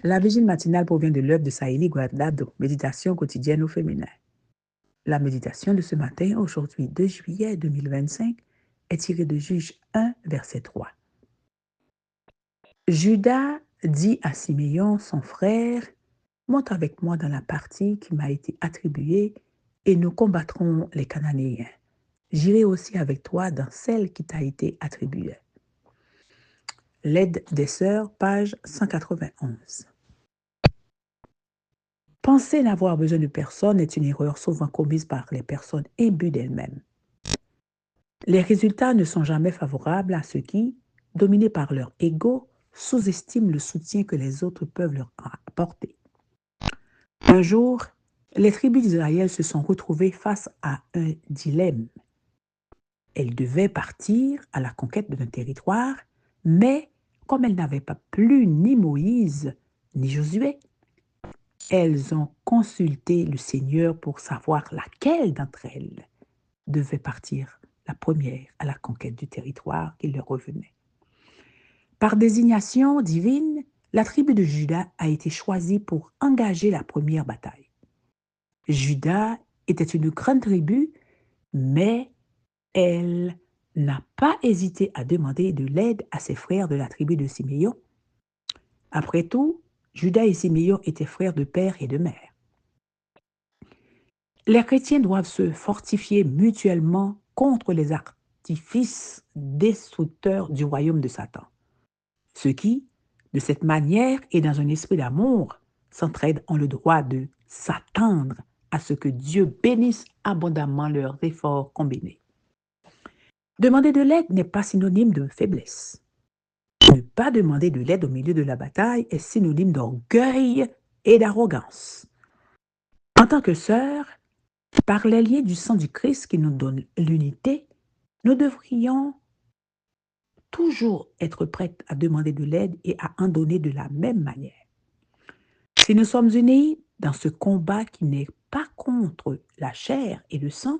La vigile matinale provient de l'œuvre de Saïli Guardado, Méditation quotidienne au féminin. La méditation de ce matin, aujourd'hui 2 juillet 2025, est tirée de Juge 1, verset 3. Judas dit à Siméon, son frère, « Monte avec moi dans la partie qui m'a été attribuée et nous combattrons les Cananéens. J'irai aussi avec toi dans celle qui t'a été attribuée. » L'aide des sœurs, page 191. Penser n'avoir besoin de personne est une erreur souvent commise par les personnes imbues d'elles-mêmes. Les résultats ne sont jamais favorables à ceux qui, dominés par leur ego, sous-estiment le soutien que les autres peuvent leur apporter. Un jour, les tribus d'Israël se sont retrouvées face à un dilemme. Elles devaient partir à la conquête d'un territoire, mais comme elles n'avaient pas plus ni Moïse ni Josué, elles ont consulté le Seigneur pour savoir laquelle d'entre elles devait partir la première à la conquête du territoire qui leur revenait. Par désignation divine, la tribu de Juda a été choisie pour engager la première bataille. Juda était une grande tribu, mais elle n'a pas hésité à demander de l'aide à ses frères de la tribu de Siméon. Après tout, Juda et Siméon étaient frères de père et de mère. Les chrétiens doivent se fortifier mutuellement contre les artifices destructeurs du royaume de Satan. Ceux qui, de cette manière et dans un esprit d'amour, s'entraident ont le droit de s'attendre à ce que Dieu bénisse abondamment leurs efforts combinés. Demander de l'aide n'est pas synonyme de faiblesse. Ne pas demander de l'aide au milieu de la bataille est synonyme d'orgueil et d'arrogance. En tant que sœurs, par les liens du sang du Christ qui nous donne l'unité, nous devrions toujours être prêtes à demander de l'aide et à en donner de la même manière. Si nous sommes unis dans ce combat qui n'est pas contre la chair et le sang,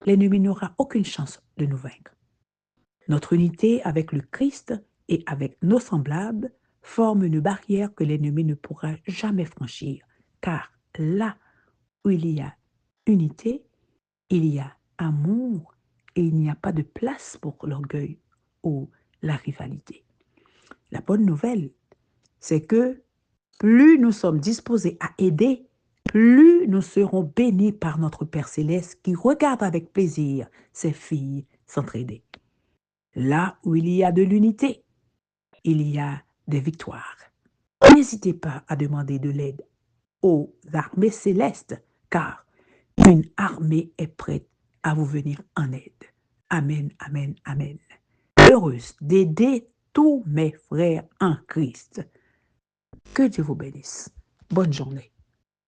l'ennemi n'aura aucune chance de nous vaincre. Notre unité avec le Christ et avec nos semblables forme une barrière que l'ennemi ne pourra jamais franchir, car là où il y a unité, il y a amour et il n'y a pas de place pour l'orgueil ou la rivalité. La bonne nouvelle, c'est que plus nous sommes disposés à aider, plus nous serons bénis par notre Père céleste qui regarde avec plaisir ses filles s'entraider. Là où il y a de l'unité, il y a des victoires. N'hésitez pas à demander de l'aide aux armées célestes, car une armée est prête à vous venir en aide. Amen, amen, amen. Heureuse d'aider tous mes frères en Christ. Que Dieu vous bénisse. Bonne journée.